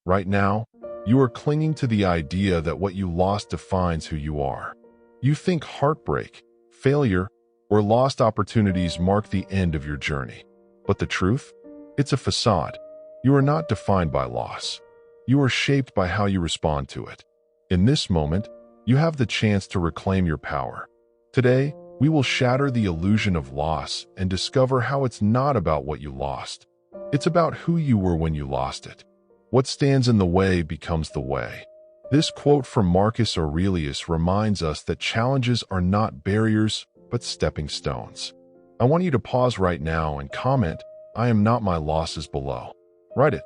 Right now, you are clinging to the idea that what you lost defines who you are. You think heartbreak, failure, or lost opportunities mark the end of your journey. But the truth? It's a facade. You are not defined by loss. You are shaped by how you respond to it. In this moment, you have the chance to reclaim your power. Today, we will shatter the illusion of loss and discover how it's not about what you lost. It's about who you were when you lost it. What stands in the way becomes the way. This quote from Marcus Aurelius reminds us that challenges are not barriers, but stepping stones. I want you to pause right now and comment, "I am not my losses," below. Write it.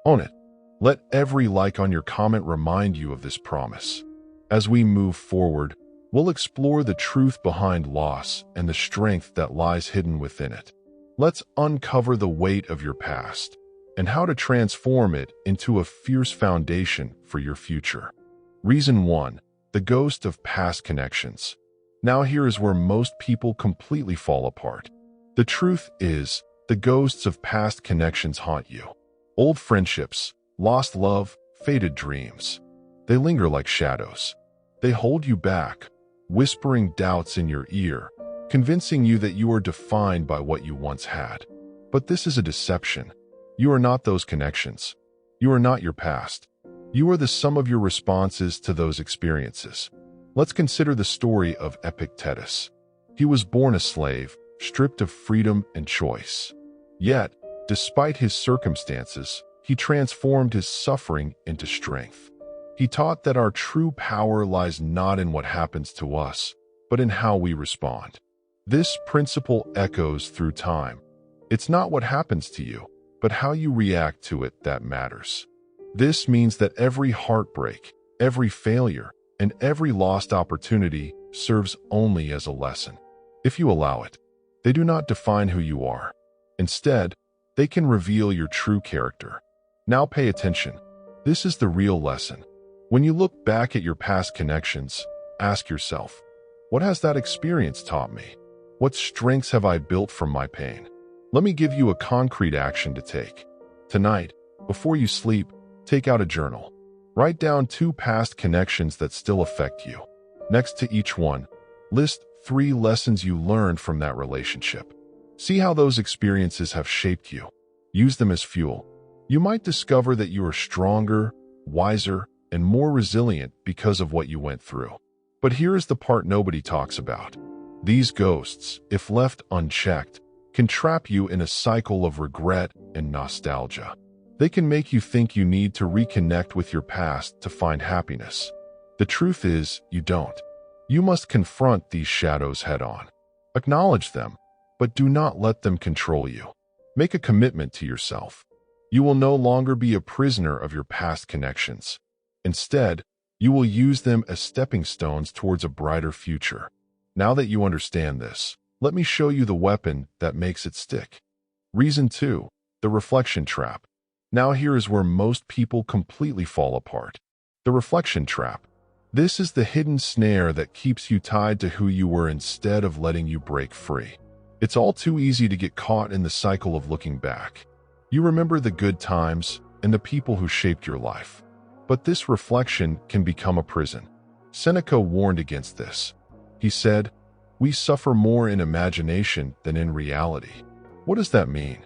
Own it. Let every like on your comment remind you of this promise. As we move forward, we'll explore the truth behind loss and the strength that lies hidden within it. Let's uncover the weight of your past and how to transform it into a fierce foundation for your future. Reason 1. The ghost of past connections. Now here is where most people completely fall apart. The truth is, the ghosts of past connections haunt you. Old friendships, lost love, faded dreams. They linger like shadows. They hold you back, whispering doubts in your ear, convincing you that you are defined by what you once had. But this is a deception. You are not those connections. You are not your past. You are the sum of your responses to those experiences. Let's consider the story of Epictetus. He was born a slave, stripped of freedom and choice. Yet, despite his circumstances, he transformed his suffering into strength. He taught that our true power lies not in what happens to us, but in how we respond. This principle echoes through time. It's not what happens to you, but how you react to it that matters. This means that every heartbreak, every failure, and every lost opportunity serves only as a lesson. If you allow it, they do not define who you are. Instead, they can reveal your true character. Now pay attention. This is the real lesson. When you look back at your past connections, ask yourself, what has that experience taught me? What strengths have I built from my pain? Let me give you a concrete action to take. Tonight, before you sleep, take out a journal. Write down 2 past connections that still affect you. Next to each one, list 3 lessons you learned from that relationship. See how those experiences have shaped you. Use them as fuel. You might discover that you are stronger, wiser, and more resilient because of what you went through. But here is the part nobody talks about. These ghosts, if left unchecked, can trap you in a cycle of regret and nostalgia. They can make you think you need to reconnect with your past to find happiness. The truth is, you don't. You must confront these shadows head-on. Acknowledge them, but do not let them control you. Make a commitment to yourself. You will no longer be a prisoner of your past connections. Instead, you will use them as stepping stones towards a brighter future. Now that you understand this, let me show you the weapon that makes it stick. Reason 2. The reflection trap. Now here is where most people completely fall apart. The reflection trap. This is the hidden snare that keeps you tied to who you were instead of letting you break free. It's all too easy to get caught in the cycle of looking back. You remember the good times and the people who shaped your life. But this reflection can become a prison. Seneca warned against this. He said, "We suffer more in imagination than in reality." What does that mean?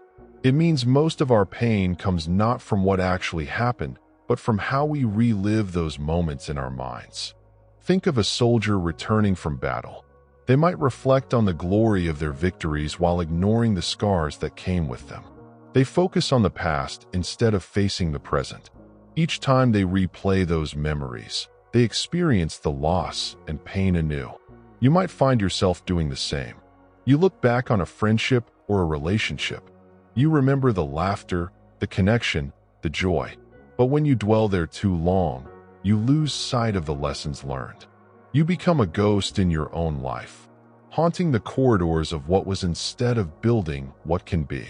It means most of our pain comes not from what actually happened, but from how we relive those moments in our minds. Think of a soldier returning from battle. They might reflect on the glory of their victories while ignoring the scars that came with them. They focus on the past instead of facing the present. Each time they replay those memories, they experience the loss and pain anew. You might find yourself doing the same. You look back on a friendship or a relationship. You remember the laughter, the connection, the joy. But when you dwell there too long, you lose sight of the lessons learned. You become a ghost in your own life, haunting the corridors of what was instead of building what can be.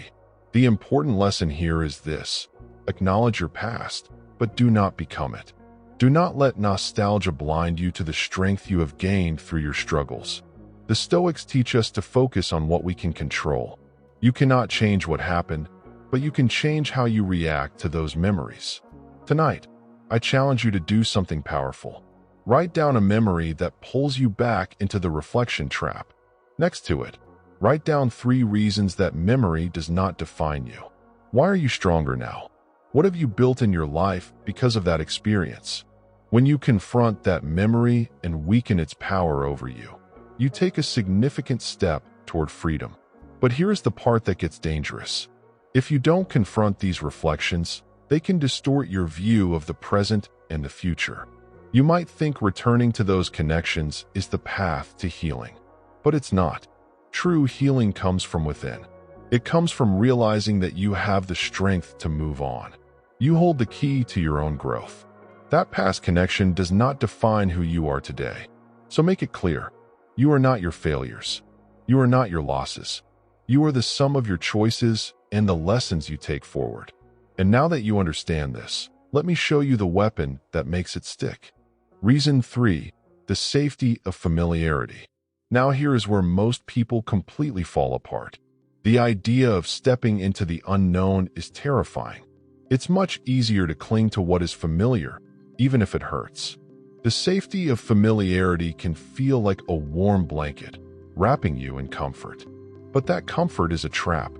The important lesson here is this: acknowledge your past, but do not become it. Do not let nostalgia blind you to the strength you have gained through your struggles. The Stoics teach us to focus on what we can control. You cannot change what happened, but you can change how you react to those memories. Tonight, I challenge you to do something powerful. Write down a memory that pulls you back into the reflection trap. Next to it, write down 3 reasons that memory does not define you. Why are you stronger now? What have you built in your life because of that experience? When you confront that memory and weaken its power over you, you take a significant step toward freedom. But here's the part that gets dangerous. If you don't confront these reflections, they can distort your view of the present and the future. You might think returning to those connections is the path to healing, but it's not. True healing comes from within. It comes from realizing that you have the strength to move on. You hold the key to your own growth. That past connection does not define who you are today. So make it clear. You are not your failures. You are not your losses. You are the sum of your choices and the lessons you take forward. And now that you understand this, let me show you the weapon that makes it stick. Reason 3, the safety of familiarity. Now here is where most people completely fall apart. The idea of stepping into the unknown is terrifying. It's much easier to cling to what is familiar, even if it hurts. The safety of familiarity can feel like a warm blanket, wrapping you in comfort. But that comfort is a trap.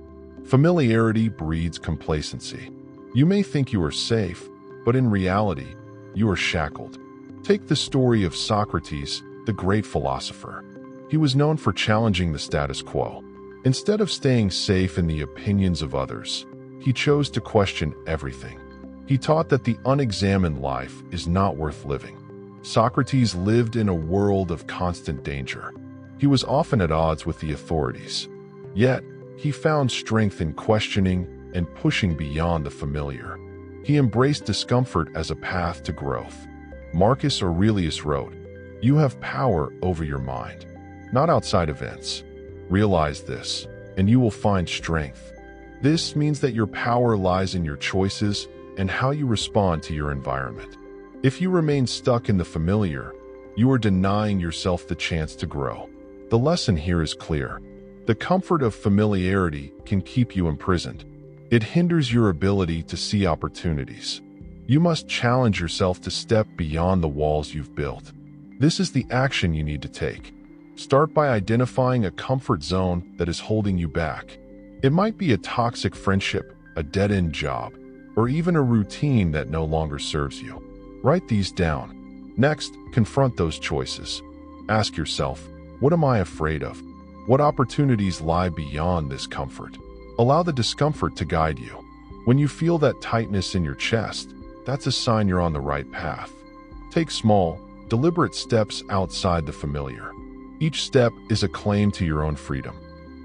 Familiarity breeds complacency. You may think you are safe, but in reality, you are shackled. Take the story of Socrates, the great philosopher. He was known for challenging the status quo. Instead of staying safe in the opinions of others, he chose to question everything. He taught that the unexamined life is not worth living. Socrates lived in a world of constant danger. He was often at odds with the authorities. Yet, he found strength in questioning and pushing beyond the familiar. He embraced discomfort as a path to growth. Marcus Aurelius wrote, "You have power over your mind, not outside events. Realize this, and you will find strength." This means that your power lies in your choices and how you respond to your environment. If you remain stuck in the familiar, you are denying yourself the chance to grow. The lesson here is clear. The comfort of familiarity can keep you imprisoned. It hinders your ability to see opportunities. You must challenge yourself to step beyond the walls you've built. This is the action you need to take. Start by identifying a comfort zone that is holding you back. It might be a toxic friendship, a dead-end job, or even a routine that no longer serves you. Write these down. Next, confront those choices. Ask yourself, what am I afraid of? What opportunities lie beyond this comfort? Allow the discomfort to guide you. When you feel that tightness in your chest, that's a sign you're on the right path. Take small, deliberate steps outside the familiar. Each step is a claim to your own freedom.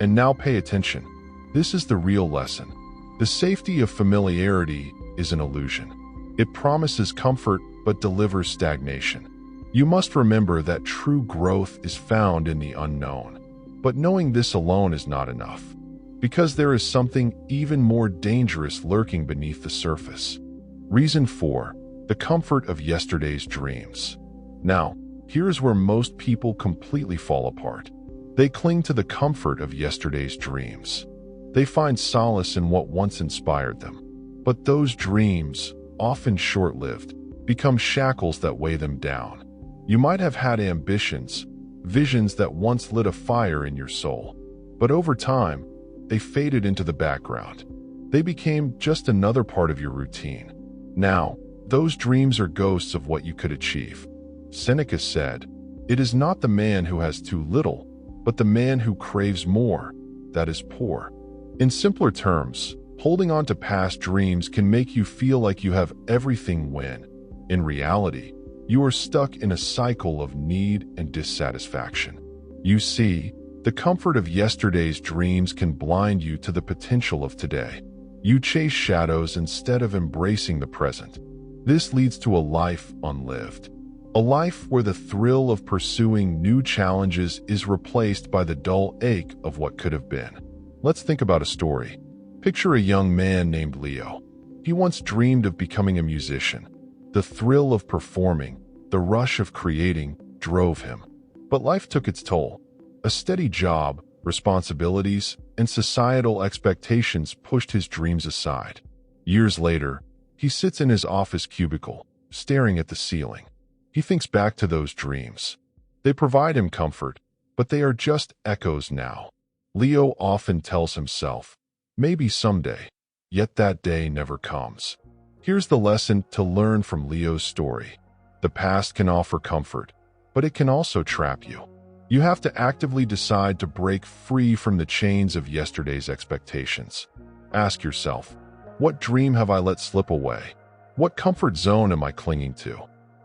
And now pay attention. This is the real lesson. The safety of familiarity is an illusion. It promises comfort but delivers stagnation. You must remember that true growth is found in the unknown. But knowing this alone is not enough, because there is something even more dangerous lurking beneath the surface. Reason 4, the comfort of yesterday's dreams. Now, here's where most people completely fall apart. They cling to the comfort of yesterday's dreams. They find solace in what once inspired them. But those dreams, often short-lived, become shackles that weigh them down. You might have had ambitions, visions that once lit a fire in your soul. But over time, they faded into the background. They became just another part of your routine. Now, those dreams are ghosts of what you could achieve. Seneca said, "It is not the man who has too little, but the man who craves more, that is poor." In simpler terms, holding on to past dreams can make you feel like you have everything when, in reality, you are stuck in a cycle of need and dissatisfaction. You see, the comfort of yesterday's dreams can blind you to the potential of today. You chase shadows instead of embracing the present. This leads to a life unlived. A life where the thrill of pursuing new challenges is replaced by the dull ache of what could have been. Let's think about a story. Picture a young man named Leo. He once dreamed of becoming a musician. The thrill of performing, the rush of creating, drove him. But life took its toll. A steady job, responsibilities, and societal expectations pushed his dreams aside. Years later, He sits in his office cubicle, staring at the ceiling. He thinks back to those dreams. They provide him comfort, but they are just echoes now. Leo often tells himself, maybe someday, yet that day never comes. Here's the lesson to learn from Leo's story. The past can offer comfort, but it can also trap you. You have to actively decide to break free from the chains of yesterday's expectations. Ask yourself, what dream have I let slip away? What comfort zone am I clinging to?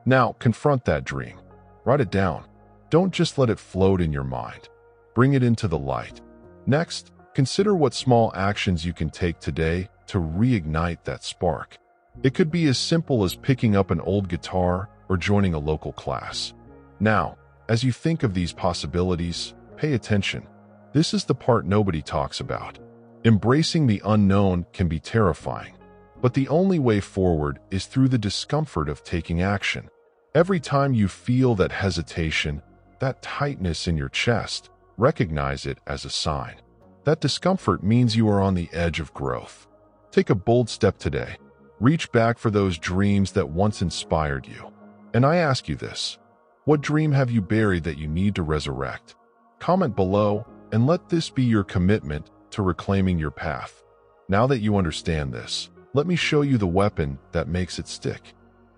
Now, confront that dream. Write it down. Don't just let it float in your mind. Bring it into the light. Next, consider what small actions you can take today to reignite that spark. It could be as simple as picking up an old guitar or joining a local class. Now, as you think of these possibilities, pay attention. This is the part nobody talks about. Embracing the unknown can be terrifying, but the only way forward is through the discomfort of taking action. Every time you feel that hesitation, that tightness in your chest, recognize it as a sign. That discomfort means you are on the edge of growth. Take a bold step today. Reach back for those dreams that once inspired you. And I ask you this, what dream have you buried that you need to resurrect? Comment below and let this be your commitment to reclaiming your path. Now that you understand this, let me show you the weapon that makes it stick.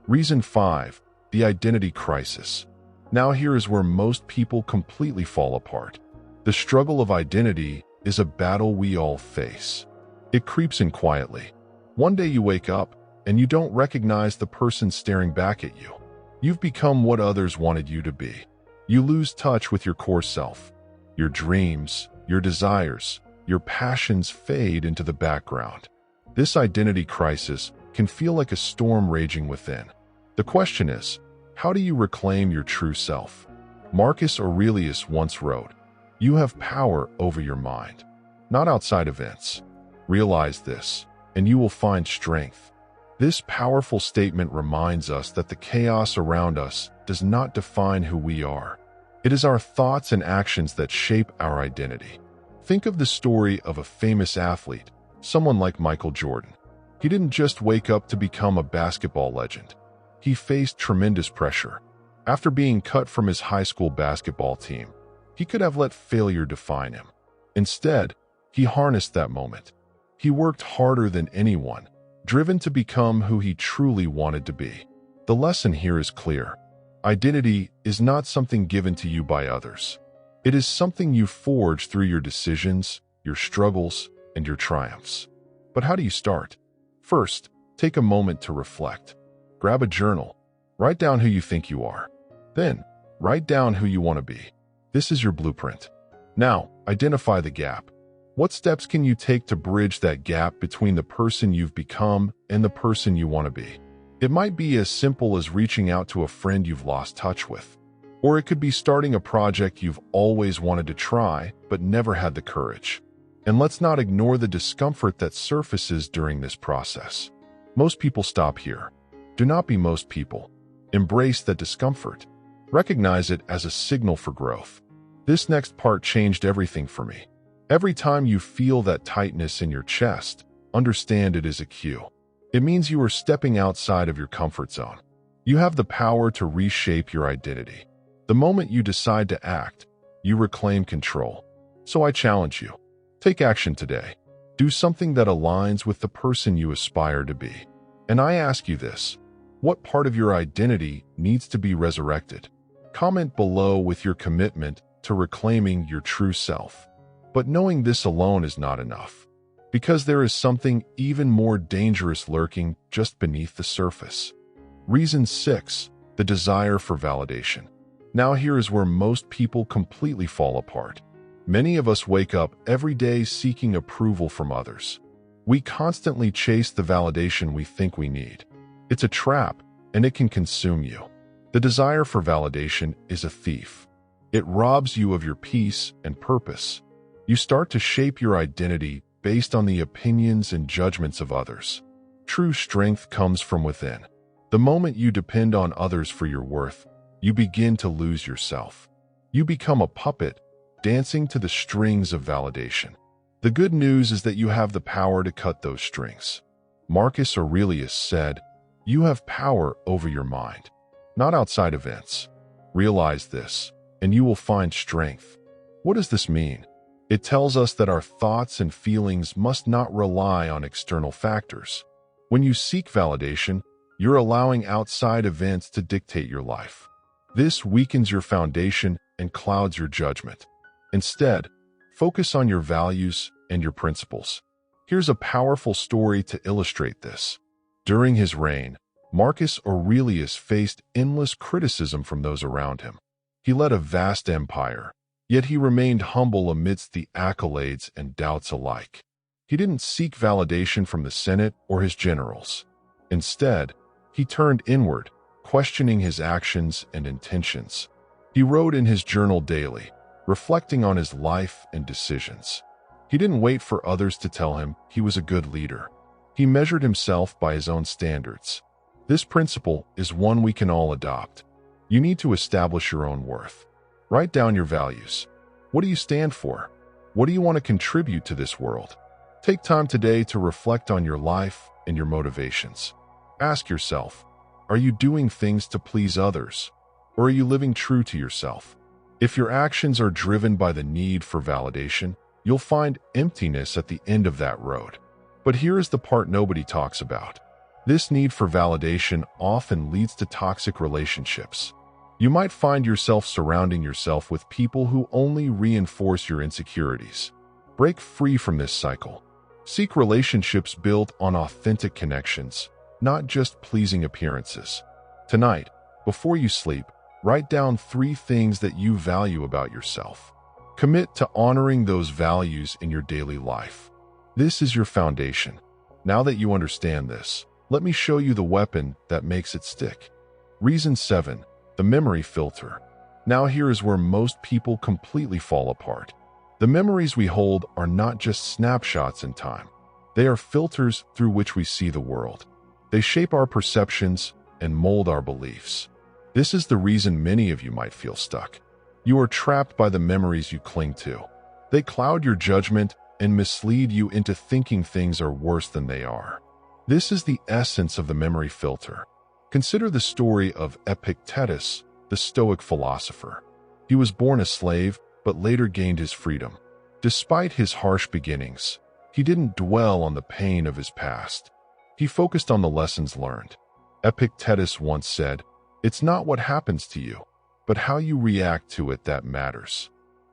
Reason 5, the identity crisis. Now here is where most people completely fall apart. The struggle of identity is a battle we all face. It creeps in quietly. One day you wake up and you don't recognize the person staring back at you. You've become what others wanted you to be. You lose touch with your core self. Your dreams, your desires, your passions fade into the background. This identity crisis can feel like a storm raging within. The question is, how do you reclaim your true self? Marcus Aurelius once wrote, "You have power over your mind, not outside events. Realize this, and you will find strength." This powerful statement reminds us that the chaos around us does not define who we are. It is our thoughts and actions that shape our identity. Think of the story of a famous athlete, someone like Michael Jordan. He didn't just wake up to become a basketball legend. He faced tremendous pressure. After being cut from his high school basketball team, he could have let failure define him. Instead, he harnessed that moment. He worked harder than anyone, driven to become who he truly wanted to be. The lesson here is clear. Identity is not something given to you by others. It is something you forge through your decisions, your struggles, and your triumphs. But how do you start? First, take a moment to reflect. Grab a journal. Write down who you think you are. Then, write down who you want to be. This is your blueprint. Now, identify the gap. What steps can you take to bridge that gap between the person you've become and the person you want to be? It might be as simple as reaching out to a friend you've lost touch with. Or it could be starting a project you've always wanted to try but never had the courage. And let's not ignore the discomfort that surfaces during this process. Most people stop here. Do not be most people. Embrace that discomfort. Recognize it as a signal for growth. This next part changed everything for me. Every time you feel that tightness in your chest, understand it is a cue. It means you are stepping outside of your comfort zone. You have the power to reshape your identity. The moment you decide to act, you reclaim control. So I challenge you. Take action today. Do something that aligns with the person you aspire to be. And I ask you this, what part of your identity needs to be resurrected? Comment below with your commitment to reclaiming your true self. But knowing this alone is not enough, because there is something even more dangerous lurking just beneath the surface. Reason 6, the desire for validation. Now here is where most people completely fall apart. Many of us wake up every day seeking approval from others. We constantly chase the validation we think we need. It's a trap, and it can consume you. The desire for validation is a thief. It robs you of your peace and purpose. You start to shape your identity based on the opinions and judgments of others. True strength comes from within. The moment you depend on others for your worth, you begin to lose yourself. You become a puppet, dancing to the strings of validation. The good news is that you have the power to cut those strings. Marcus Aurelius said, "You have power over your mind, not outside events. Realize this, and you will find strength." What does this mean? It tells us that our thoughts and feelings must not rely on external factors. When you seek validation, you're allowing outside events to dictate your life. This weakens your foundation and clouds your judgment. Instead, focus on your values and your principles. Here's a powerful story to illustrate this. During his reign, Marcus Aurelius faced endless criticism from those around him. He led a vast empire, yet he remained humble amidst the accolades and doubts alike. He didn't seek validation from the Senate or his generals. Instead, he turned inward, questioning his actions and intentions. He wrote in his journal daily, reflecting on his life and decisions. He didn't wait for others to tell him he was a good leader. He measured himself by his own standards. This principle is one we can all adopt. You need to establish your own worth. Write down your values. What do you stand for? What do you want to contribute to this world? Take time today to reflect on your life and your motivations. Ask yourself, are you doing things to please others, or are you living true to yourself? If your actions are driven by the need for validation, you'll find emptiness at the end of that road. But here is the part nobody talks about. This need for validation often leads to toxic relationships. You might find yourself surrounding yourself with people who only reinforce your insecurities. Break free from this cycle. Seek relationships built on authentic connections, not just pleasing appearances. Tonight, before you sleep, write down 3 things that you value about yourself. Commit to honoring those values in your daily life. This is your foundation. Now that you understand this, let me show you the weapon that makes it stick. Reason 7. The memory filter. Now here is where most people completely fall apart. The memories we hold are not just snapshots in time. They are filters through which we see the world. They shape our perceptions and mold our beliefs. This is the reason many of you might feel stuck. You are trapped by the memories you cling to. They cloud your judgment and mislead you into thinking things are worse than they are. This is the essence of the memory filter. Consider the story of Epictetus, the Stoic philosopher. He was born a slave, but later gained his freedom. Despite his harsh beginnings, he didn't dwell on the pain of his past. He focused on the lessons learned. Epictetus once said, "It's not what happens to you, but how you react to it that matters."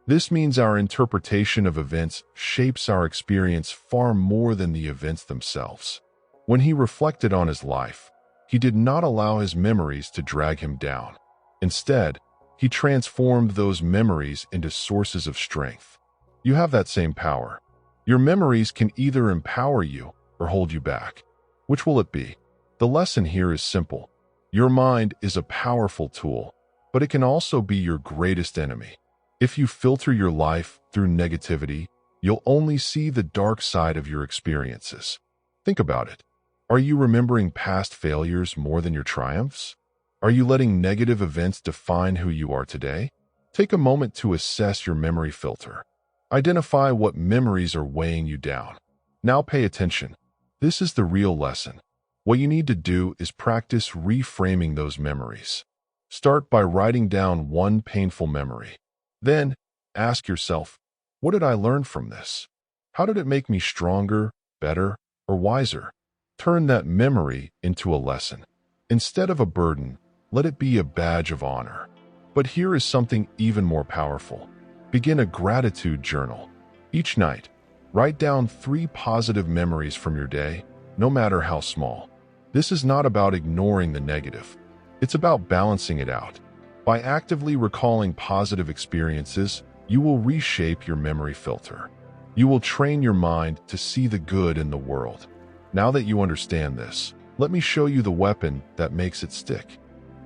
This means our interpretation of events shapes our experience far more than the events themselves. When he reflected on his life, he did not allow his memories to drag him down. Instead, he transformed those memories into sources of strength. You have that same power. Your memories can either empower you or hold you back. Which will it be? The lesson here is simple. Your mind is a powerful tool, but it can also be your greatest enemy. If you filter your life through negativity, you'll only see the dark side of your experiences. Think about it. Are you remembering past failures more than your triumphs? Are you letting negative events define who you are today? Take a moment to assess your memory filter. Identify what memories are weighing you down. Now pay attention. This is the real lesson. What you need to do is practice reframing those memories. Start by writing down one painful memory. Then, ask yourself, what did I learn from this? How did it make me stronger, better, or wiser? Turn that memory into a lesson. Instead of a burden, let it be a badge of honor. But here is something even more powerful. Begin a gratitude journal. Each night, write down 3 positive memories from your day, no matter how small. This is not about ignoring the negative. It's about balancing it out. By actively recalling positive experiences, you will reshape your memory filter. You will train your mind to see the good in the world. Now that you understand this, let me show you the weapon that makes it stick.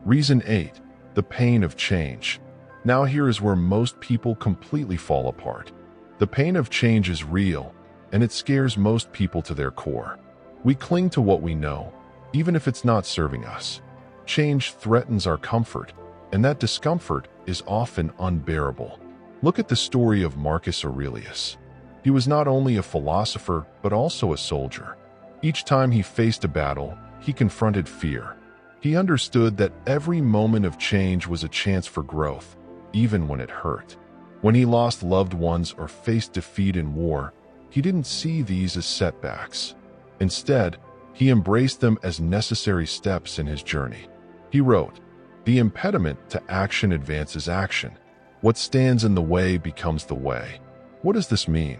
Reason 8. The pain of change. Now here is where most people completely fall apart. The pain of change is real, and it scares most people to their core. We cling to what we know, even if it's not serving us. Change threatens our comfort, and that discomfort is often unbearable. Look at the story of Marcus Aurelius. He was not only a philosopher, but also a soldier. Each time he faced a battle, he confronted fear. He understood that every moment of change was a chance for growth, even when it hurt. When he lost loved ones or faced defeat in war, he didn't see these as setbacks. Instead, he embraced them as necessary steps in his journey. He wrote, "The impediment to action advances action. What stands in the way becomes the way." What does this mean?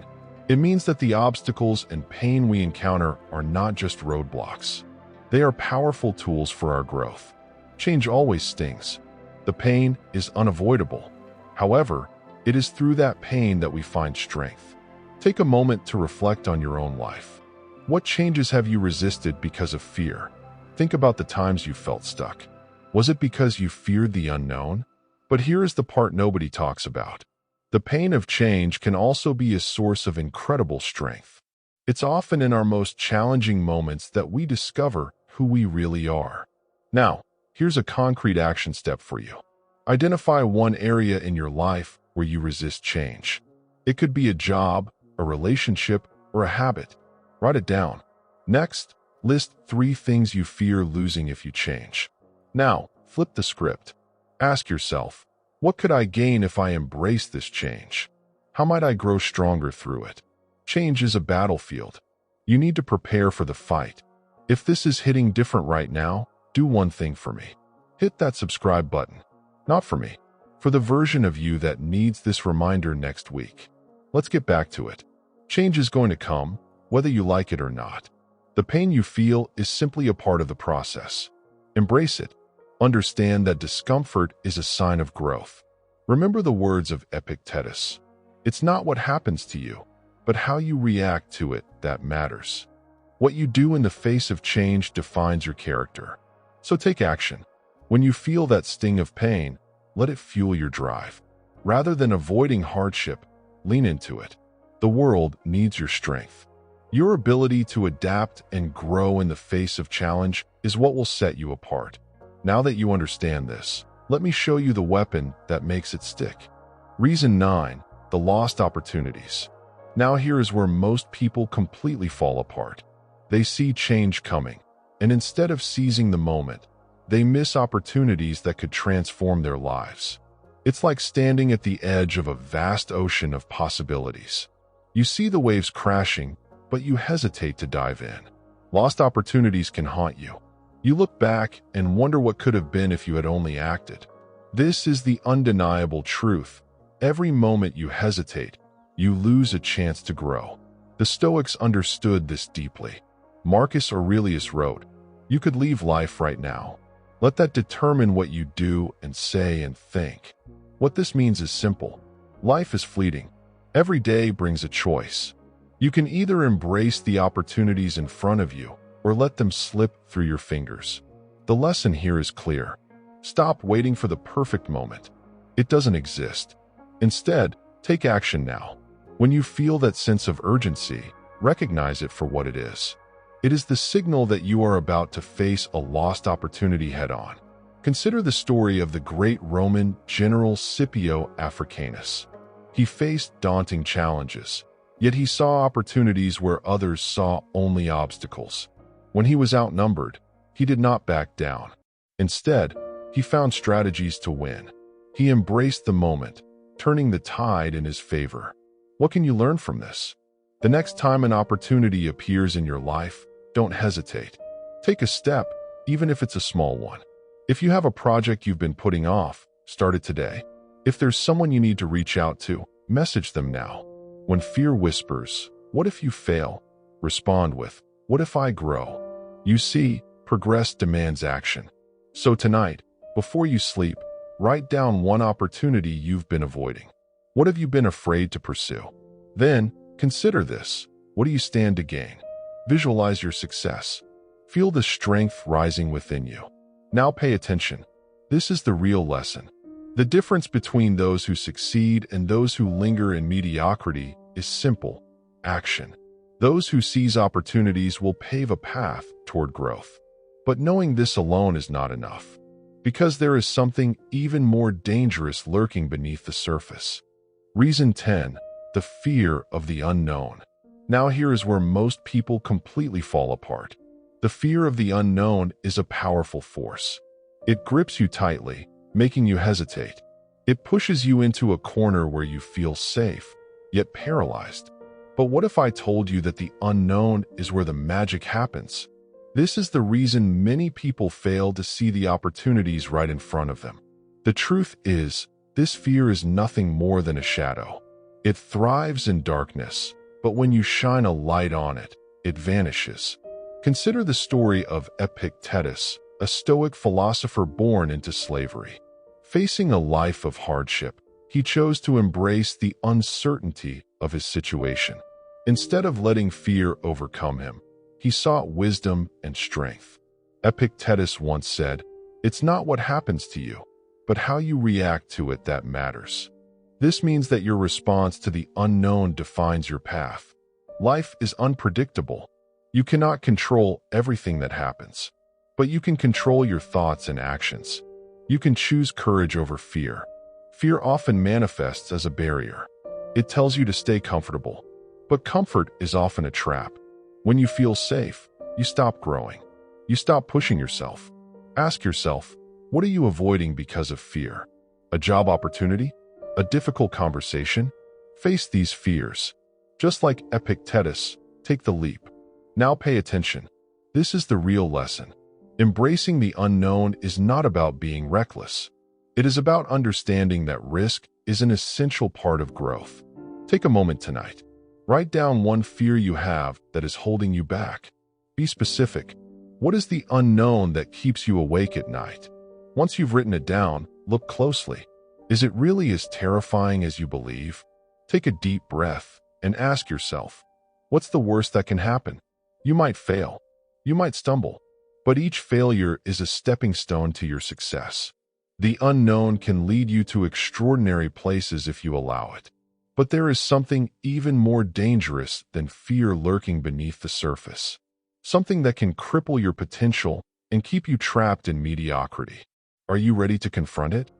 It means that the obstacles and pain we encounter are not just roadblocks. They are powerful tools for our growth. Change always stings. The pain is unavoidable. However, it is through that pain that we find strength. Take a moment to reflect on your own life. What changes have you resisted because of fear? Think about the times you felt stuck. Was it because you feared the unknown? But here is the part nobody talks about. The pain of change can also be a source of incredible strength. It's often in our most challenging moments that we discover who we really are. Now, here's a concrete action step for you. Identify one area in your life where you resist change. It could be a job, a relationship, or a habit. Write it down. Next, list 3 things you fear losing if you change. Now, flip the script. Ask yourself, what could I gain if I embrace this change? How might I grow stronger through it? Change is a battlefield. You need to prepare for the fight. If this is hitting different right now, do one thing for me. Hit that subscribe button. Not for me. For the version of you that needs this reminder next week. Let's get back to it. Change is going to come, whether you like it or not. The pain you feel is simply a part of the process. Embrace it. Understand that discomfort is a sign of growth. Remember the words of Epictetus. It's not what happens to you, but how you react to it that matters. What you do in the face of change defines your character. So take action. When you feel that sting of pain, let it fuel your drive. Rather than avoiding hardship, lean into it. The world needs your strength. Your ability to adapt and grow in the face of challenge is what will set you apart. Now that you understand this, let me show you the weapon that makes it stick. Reason 9, the lost opportunities. Now here is where most people completely fall apart. They see change coming, and instead of seizing the moment, they miss opportunities that could transform their lives. It's like standing at the edge of a vast ocean of possibilities. You see the waves crashing, but you hesitate to dive in. Lost opportunities can haunt you. You look back and wonder what could have been if you had only acted. This is the undeniable truth. Every moment you hesitate, you lose a chance to grow. The Stoics understood this deeply. Marcus Aurelius wrote, "You could leave life right now. Let that determine what you do and say and think." What this means is simple. Life is fleeting. Every day brings a choice. You can either embrace the opportunities in front of you or let them slip through your fingers. The lesson here is clear. Stop waiting for the perfect moment. It doesn't exist. Instead, take action now. When you feel that sense of urgency, recognize it for what it is. It is the signal that you are about to face a lost opportunity head-on. Consider the story of the great Roman general Scipio Africanus. He faced daunting challenges, yet he saw opportunities where others saw only obstacles. When he was outnumbered, he did not back down. Instead, he found strategies to win. He embraced the moment, turning the tide in his favor. What can you learn from this? The next time an opportunity appears in your life, don't hesitate. Take a step, even if it's a small one. If you have a project you've been putting off, start it today. If there's someone you need to reach out to, message them now. When fear whispers, "What if you fail?" respond with, "What if I grow?" You see, progress demands action. So tonight, before you sleep, write down one opportunity you've been avoiding. What have you been afraid to pursue? Then, consider this. What do you stand to gain? Visualize your success. Feel the strength rising within you. Now pay attention. This is the real lesson. The difference between those who succeed and those who linger in mediocrity is simple: action. Those who seize opportunities will pave a path toward growth. But knowing this alone is not enough, because there is something even more dangerous lurking beneath the surface. Reason 10, the fear of the unknown. Now here is where most people completely fall apart. The fear of the unknown is a powerful force. It grips you tightly, making you hesitate. It pushes you into a corner where you feel safe, yet paralyzed. But what if I told you that the unknown is where the magic happens? This is the reason many people fail to see the opportunities right in front of them. The truth is, this fear is nothing more than a shadow. It thrives in darkness, but when you shine a light on it, it vanishes. Consider the story of Epictetus, a Stoic philosopher born into slavery. Facing a life of hardship, he chose to embrace the uncertainty of his situation. Instead of letting fear overcome him, he sought wisdom and strength. Epictetus once said, "It's not what happens to you, but how you react to it that matters." This means that your response to the unknown defines your path. Life is unpredictable. You cannot control everything that happens, but you can control your thoughts and actions. You can choose courage over fear. Fear often manifests as a barrier. It tells you to stay comfortable, but comfort is often a trap. When you feel safe, you stop growing. You stop pushing yourself. Ask yourself, what are you avoiding because of fear? A job opportunity? A difficult conversation? Face these fears. Just like Epictetus, take the leap. Now pay attention. This is the real lesson. Embracing the unknown is not about being reckless. It is about understanding that risk is an essential part of growth. Take a moment tonight. Write down one fear you have that is holding you back. Be specific. What is the unknown that keeps you awake at night? Once you've written it down, look closely. Is it really as terrifying as you believe? Take a deep breath and ask yourself, what's the worst that can happen? You might fail. You might stumble. But each failure is a stepping stone to your success. The unknown can lead you to extraordinary places if you allow it. But there is something even more dangerous than fear lurking beneath the surface. Something that can cripple your potential and keep you trapped in mediocrity. Are you ready to confront it?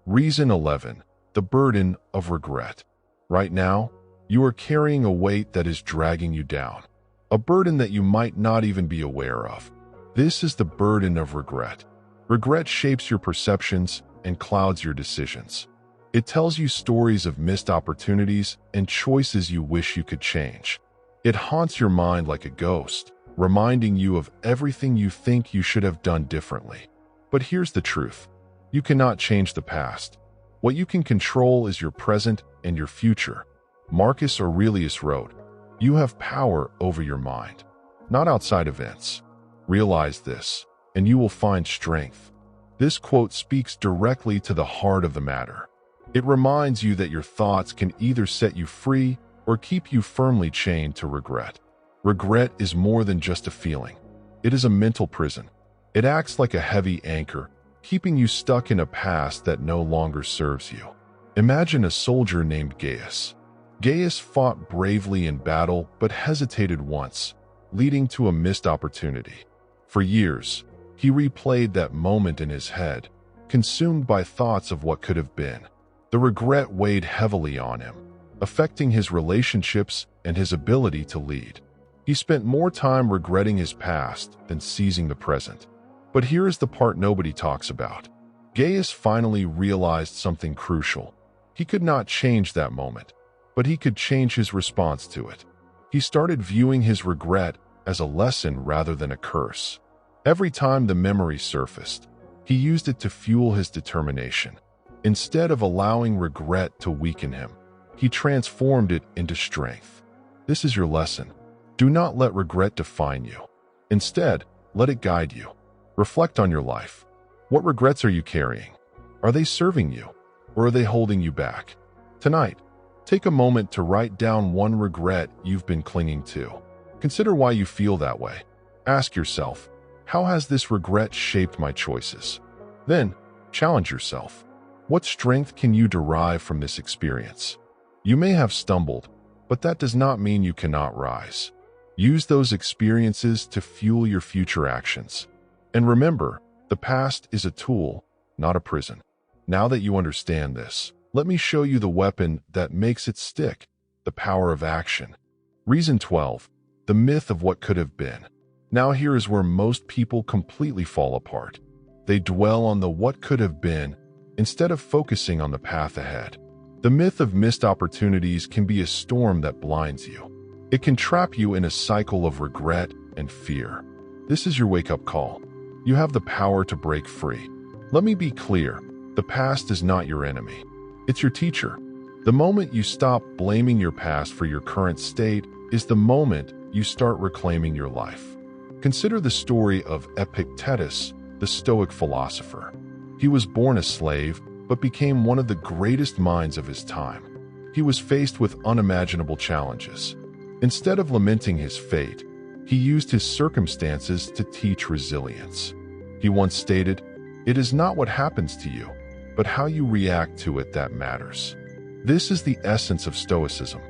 Reason 11. The burden of regret. Right now, you are carrying a weight that is dragging you down. A burden that you might not even be aware of. This is the burden of regret. Regret shapes your perceptions and clouds your decisions. It tells you stories of missed opportunities and choices you wish you could change. It haunts your mind like a ghost, reminding you of everything you think you should have done differently. But here's the truth. You cannot change the past. What you can control is your present and your future. Marcus Aurelius wrote, "You have power over your mind, not outside events." Realize this, and you will find strength. This quote speaks directly to the heart of the matter. It reminds you that your thoughts can either set you free or keep you firmly chained to regret. Regret is more than just a feeling. It is a mental prison. It acts like a heavy anchor, keeping you stuck in a past that no longer serves you. Imagine a soldier named Gaius. Gaius fought bravely in battle but hesitated once, leading to a missed opportunity. For years, he replayed that moment in his head, consumed by thoughts of what could have been. The regret weighed heavily on him, affecting his relationships and his ability to lead. He spent more time regretting his past than seizing the present. But here is the part nobody talks about. Gaius finally realized something crucial. He could not change that moment, but he could change his response to it. He started viewing his regret as a lesson rather than a curse. Every time the memory surfaced, he used it to fuel his determination. Instead of allowing regret to weaken him, he transformed it into strength. This is your lesson. Do not let regret define you. Instead, let it guide you. Reflect on your life. What regrets are you carrying? Are they serving you, or are they holding you back? Tonight, take a moment to write down one regret you've been clinging to. Consider why you feel that way. Ask yourself, how has this regret shaped my choices? Then, challenge yourself. What strength can you derive from this experience? You may have stumbled, but that does not mean you cannot rise. Use those experiences to fuel your future actions. And remember, the past is a tool, not a prison. Now that you understand this, let me show you the weapon that makes it stick, the power of action. Reason 12. The myth of what could have been. Now here is where most people completely fall apart. They dwell on the what could have been instead of focusing on the path ahead. The myth of missed opportunities can be a storm that blinds you. It can trap you in a cycle of regret and fear. This is your wake-up call. You have the power to break free. Let me be clear. The past is not your enemy. It's your teacher. The moment you stop blaming your past for your current state is the moment you start reclaiming your life. Consider the story of Epictetus, the Stoic philosopher. He was born a slave, but became one of the greatest minds of his time. He was faced with unimaginable challenges. Instead of lamenting his fate, he used his circumstances to teach resilience. He once stated, "It is not what happens to you, but how you react to it that matters." This is the essence of Stoicism.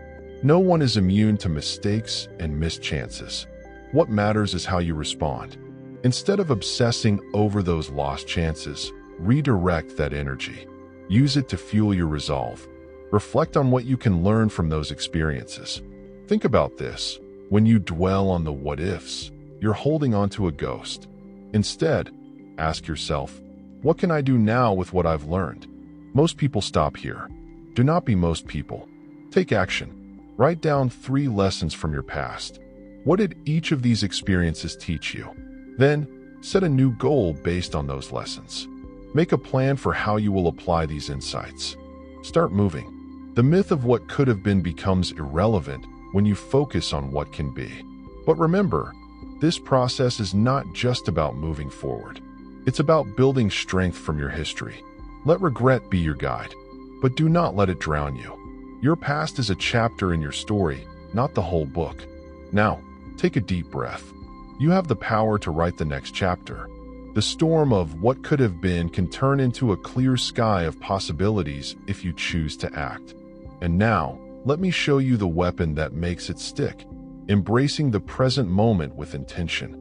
No one is immune to mistakes and missed chances. What matters is how you respond. Instead of obsessing over those lost chances, redirect that energy. Use it to fuel your resolve. Reflect on what you can learn from those experiences. Think about this. When you dwell on the what-ifs, you're holding onto a ghost. Instead, ask yourself, what can I do now with what I've learned? Most people stop here. Do not be most people. Take action. Write down 3 lessons from your past. What did each of these experiences teach you? Then, set a new goal based on those lessons. Make a plan for how you will apply these insights. Start moving. The myth of what could have been becomes irrelevant when you focus on what can be. But remember, this process is not just about moving forward. It's about building strength from your history. Let regret be your guide, but do not let it drown you. Your past is a chapter in your story, not the whole book. Now, take a deep breath. You have the power to write the next chapter. The storm of what could have been can turn into a clear sky of possibilities if you choose to act. And now, let me show you the weapon that makes it stick. Embracing the present moment with intention.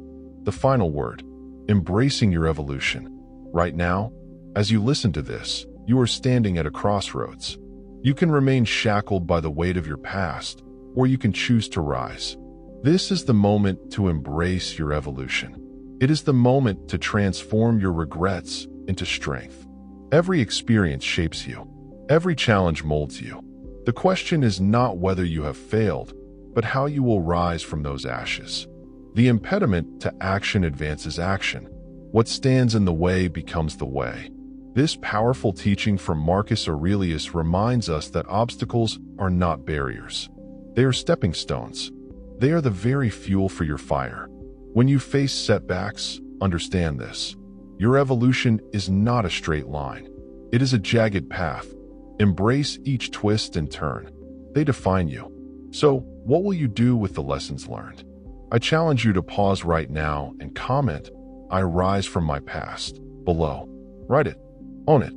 The final word, embracing your evolution. Right now, as you listen to this, you are standing at a crossroads. You can remain shackled by the weight of your past, or you can choose to rise. This is the moment to embrace your evolution. It is the moment to transform your regrets into strength. Every experience shapes you. Every challenge molds you. The question is not whether you have failed, but how you will rise from those ashes. The impediment to action advances action. What stands in the way becomes the way. This powerful teaching from Marcus Aurelius reminds us that obstacles are not barriers. They are stepping stones. They are the very fuel for your fire. When you face setbacks, understand this. Your evolution is not a straight line. It is a jagged path. Embrace each twist and turn. They define you. So, what will you do with the lessons learned? I challenge you to pause right now and comment, "I rise from my past," below. Write it. Own it.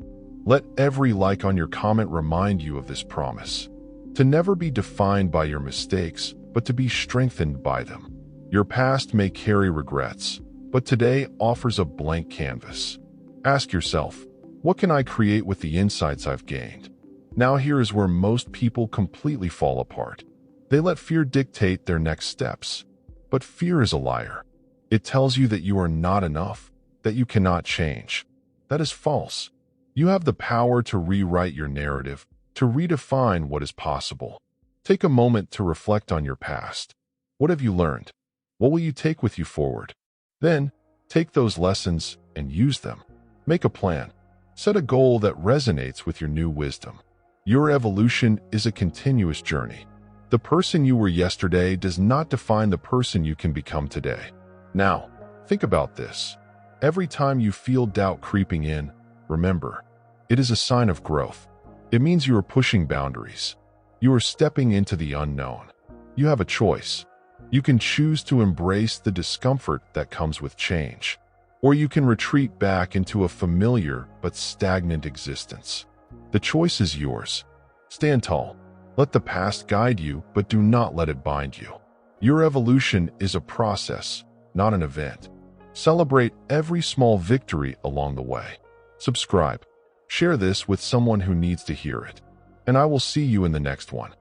Let every like on your comment remind you of this promise. To never be defined by your mistakes, but to be strengthened by them. Your past may carry regrets, but today offers a blank canvas. Ask yourself, what can I create with the insights I've gained? Now here is where most people completely fall apart. They let fear dictate their next steps. But fear is a liar. It tells you that you are not enough, that you cannot change. That is false. You have the power to rewrite your narrative, to redefine what is possible. Take a moment to reflect on your past. What have you learned? What will you take with you forward? Then, take those lessons and use them. Make a plan. Set a goal that resonates with your new wisdom. Your evolution is a continuous journey. The person you were yesterday does not define the person you can become today. Now, think about this. Every time you feel doubt creeping in, remember, it is a sign of growth. It means you are pushing boundaries. You are stepping into the unknown. You have a choice. You can choose to embrace the discomfort that comes with change, or you can retreat back into a familiar but stagnant existence. The choice is yours. Stand tall. Let the past guide you, but do not let it bind you. Your evolution is a process, not an event. Celebrate every small victory along the way. Subscribe. Share this with someone who needs to hear it. And I will see you in the next one.